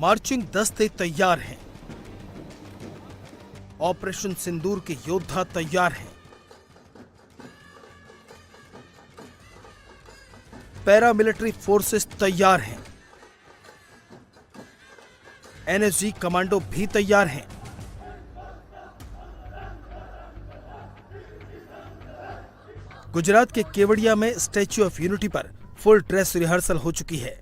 Marching दस्ते तैयार हैं। ऑपरेशन सिंदूर के योद्धा तैयार हैं। पैरामिलिट्री फोर्सेस तैयार हैं। एनएसजी कमांडो भी तैयार हैं। गुजरात के केवड़िया में स्टैच्यू ऑफ यूनिटी पर फुल ड्रेस रिहर्सल हो चुकी है।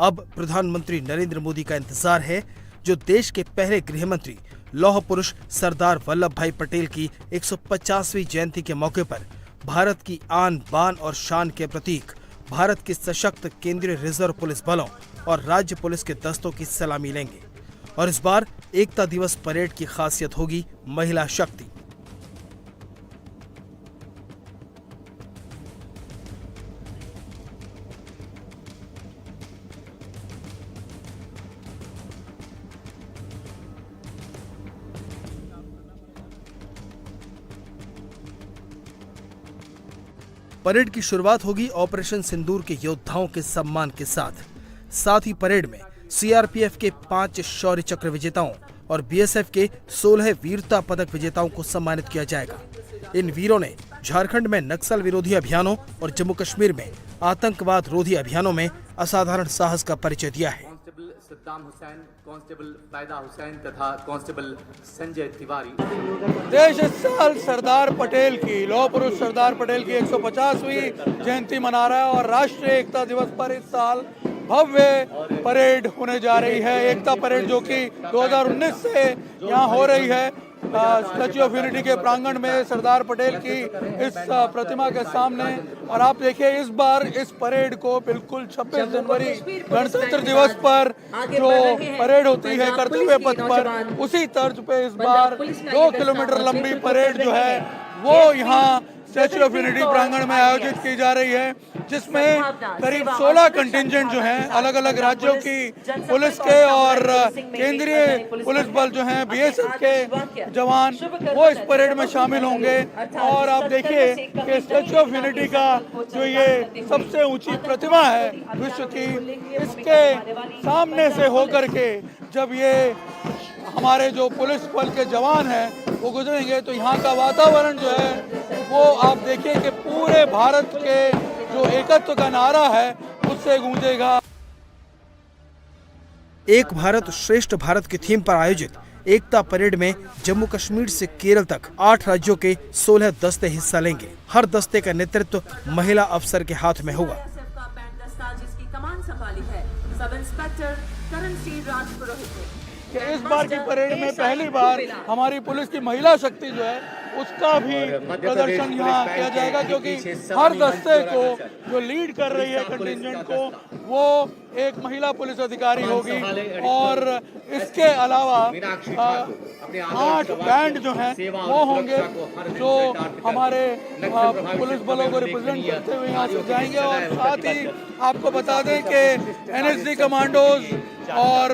अब प्रधानमंत्री नरेंद्र मोदी का इंतजार है, जो देश के पहले गृह मंत्री लौह पुरुष सरदार वल्लभ भाई पटेल की 150वीं जयंती के मौके पर भारत की आन बान और शान के प्रतीक भारत के सशक्त केंद्रीय रिजर्व पुलिस बलों और राज्य पुलिस के दस्तों की सलामी लेंगे। और इस बार एकता दिवस परेड की खासियत होगी महिला शक्ति। परेड की शुरुआत होगी ऑपरेशन सिंदूर के योद्धाओं के सम्मान के साथ ही परेड में सीआरपीएफ के 5 शौर्य चक्र विजेताओं और बीएसएफ के 16 वीरता पदक विजेताओं को सम्मानित किया जाएगा। इन वीरों ने झारखंड में नक्सल विरोधी अभियानों और जम्मू कश्मीर में आतंकवाद रोधी अभियानों में असाधारण साहस का परिचय दिया है। सद्दाम हुसैन, कांस्टेबल पैदा हुसैन तथा कांस्टेबल संजय तिवारी। देश इस साल सरदार पटेल की, लौह पुरुष सरदार पटेल की 150वीं जयंती मना रहा है और राष्ट्रीय एकता दिवस पर इस साल भव्य परेड होने जा रही है। एकता परेड जो कि 2019 से यहाँ हो रही है स्टैच्यू ऑफ यूनिटी के प्रांगण में सरदार पटेल की इस प्रतिमा के सामने। और आप देखिए इस बार इस परेड को बिल्कुल 26 जनवरी गणतंत्र दिवस पर जो परेड होती है कर्तव्य पथ पर, उसी तर्ज पे इस बार 2 किलोमीटर लंबी परेड जो है वो यहाँ स्टैच्यू ऑफ यूनिटी प्रांगण में आयोजित की जा रही है, जिसमें करीब 16 कंटिंजेंट जो हैं अलग अलग राज्यों की पुलिस के और केंद्रीय पुलिस बल जो हैं बीएसएफ के जवान वो इस परेड में शामिल होंगे। और आप देखिए कि स्टैच्यू ऑफ यूनिटी का जो ये सबसे ऊंची प्रतिमा है विश्व की, इसके सामने से होकर के जब ये हमारे जो पुलिस बल के जवान हैं वो गुजरेंगे तो यहाँ का वातावरण जो है वो आप देखिए कि पूरे भारत के जो एकत्व का नारा है उससे गूंजेगा। एक भारत श्रेष्ठ भारत की थीम पर आयोजित एकता परेड में जम्मू कश्मीर से केरल तक 8 राज्यों के 16 दस्ते हिस्सा लेंगे। हर दस्ते का नेतृत्व महिला अफसर के हाथ में होगा। कि इस बार की परेड में पहली बार हमारी पुलिस की महिला शक्ति जो है उसका भी प्रदर्शन यहाँ किया जाएगा, क्योंकि हर दस्ते को जो लीड कर रही है कंटिंजेंट को वो एक महिला पुलिस अधिकारी होगी। और इसके अलावा 8 बैंड जो हैं वो होंगे जो हमारे पुलिस बलों को रिप्रेजेंट करते हुए यहाँ से जाएंगे। और साथ ही आपको बता दें कि एनएसजी कमांडोज और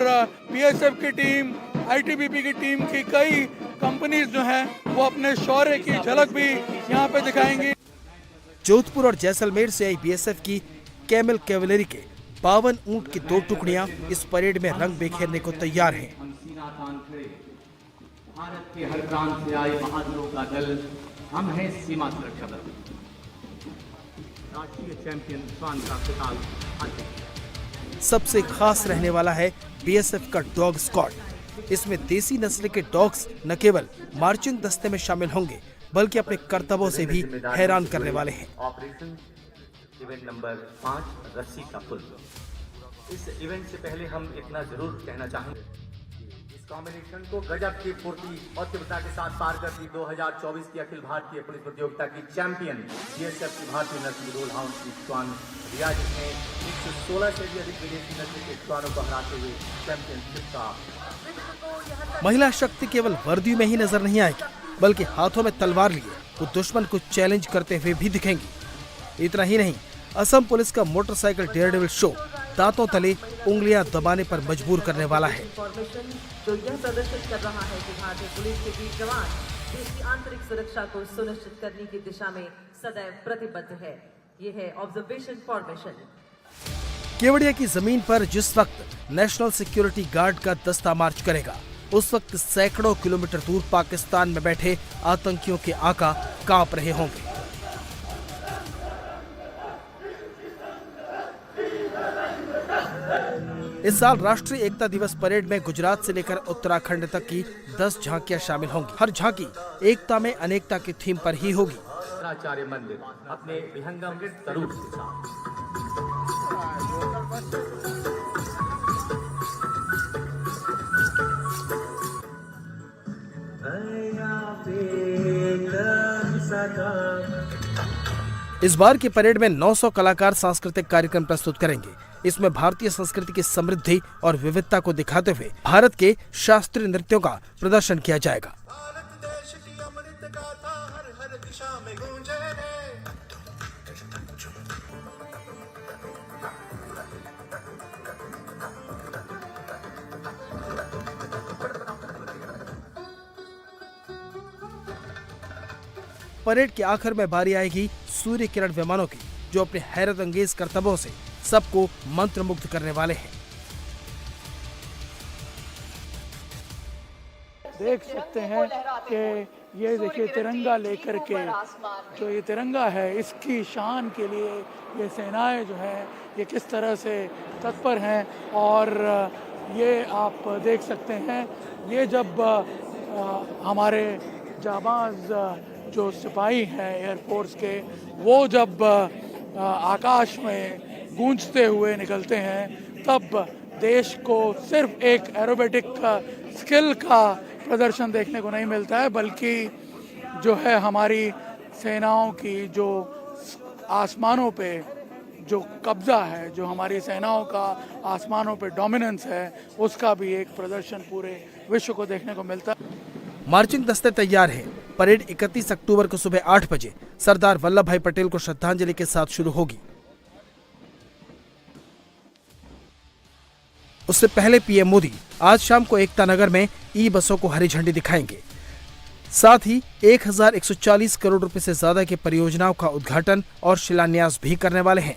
बीएसएफ की टीम, आईटीबीपी की टीम की कई कंपनीज जो हैं वो अपने शौर्य की झलक भी यहाँ पे दिखाएंगी। जोधपुर और जैसलमेर से आई बीएसएफ की कैमल कैवलरी के 52 ऊंट की 2 टुकड़ियां इस परेड में रंग बिखेरने को तैयार हैं। भारत के हर प्रांत से आए बहादुरों का दल, हम हैं सीमा सुरक्षा बल। राष्ट्रीय चैंपियन स्वान का खिताब। सबसे खास रहने वाला है बीएसएफ का डॉग स्क्वाड। इसमें देसी नस्ल के डॉग्स न केवल मार्चिंग दस्ते में शामिल होंगे बल्कि अपने कर्तव्यों से भी हैरान करने वाले हैं। ऑपरेशन इवेंट नंबर 5 रस्सी का पुल। इस इवेंट से पहले हम इतना जरूर कहना चाहेंगे, इस कॉम्बिनेशन को गजब की फुर्ती और तीव्रता के साथ पार करती 2024 की अखिल भारतीय पुलिस प्रतियोगिता की चैंपियन बीएसएफ की भारतीय नस्ल रोल हाउंड की श्वान रिया, जिसने 116 से भी अधिक विदेशी नस्ल के श्वानों को हराते हुए चैंपियनशिप का। महिला शक्ति केवल वर्दी में ही नजर नहीं आएगी, बल्कि हाथों में तलवार लिए वो दुश्मन को चैलेंज करते हुए भी दिखेंगी। इतना ही नहीं, असम पुलिस का मोटरसाइकिल डेयरडेविल शो दांतों तले उंगलियां दबाने पर मजबूर करने वाला है। जो यह प्रदर्शित कर रहा है कि भारतीय पुलिस के वीर जवान देश की आंतरिक सुरक्षा को सुनिश्चित करने की दिशा में सदैव प्रतिबद्ध है। ये है ऑब्जर्वेशन फॉर्मेशन। केवड़िया की जमीन पर जिस वक्त नेशनल सिक्योरिटी गार्ड का दस्ता मार्च करेगा, उस वक्त सैकड़ों किलोमीटर दूर पाकिस्तान में बैठे आतंकियों के आका कांप रहे होंगे। इस साल राष्ट्रीय एकता दिवस परेड में गुजरात से लेकर उत्तराखंड तक की 10 झांकियां शामिल होंगी। हर झांकी एकता में अनेकता की थीम पर ही होगी। शंकराचार्य मंदिर अपने विहंगम स्वरूप के साथ इस बार की परेड में 900 कलाकार सांस्कृतिक कार्यक्रम प्रस्तुत करेंगे। इसमें भारतीय संस्कृति की समृद्धि और विविधता को दिखाते हुए भारत के शास्त्रीय नृत्यों का प्रदर्शन किया जाएगा। परेड के आखिर में बारी आएगी सूर्य किरण विमानों की, जो अपने हैरत अंगेज करतबों से सबको मंत्रमुग्ध करने वाले हैं। देख सकते हैं कि ये देखिए तिरंगा लेकर के, जो ये तिरंगा है इसकी शान के लिए ये सेनाएं जो हैं ये किस तरह से तत्पर हैं। और ये आप देख सकते हैं, ये जब हमारे जाबाज जो सिपाही हैं एयरफोर्स के, वो जब आकाश में गूंजते हुए निकलते हैं, तब देश को सिर्फ एक एरोबेटिक स्किल का प्रदर्शन देखने को नहीं मिलता है, बल्कि जो है हमारी सेनाओं की जो आसमानों पे जो कब्जा है, जो हमारी सेनाओं का आसमानों पे डोमिनेंस है, उसका भी एक प्रदर्शन पूरे विश्व को देखने को मिलता है। मार्चिंग दस्ते तैयार हैं। परेड 31 अक्टूबर को सुबह 8 बजे सरदार वल्लभ भाई पटेल को श्रद्धांजलि के साथ शुरू होगी। उससे पहले पीएम मोदी आज शाम को एकता नगर में ई बसों को हरी झंडी दिखाएंगे। साथ ही 1140 करोड़ रुपए से ज्यादा की परियोजनाओं का उद्घाटन और शिलान्यास भी करने वाले हैं।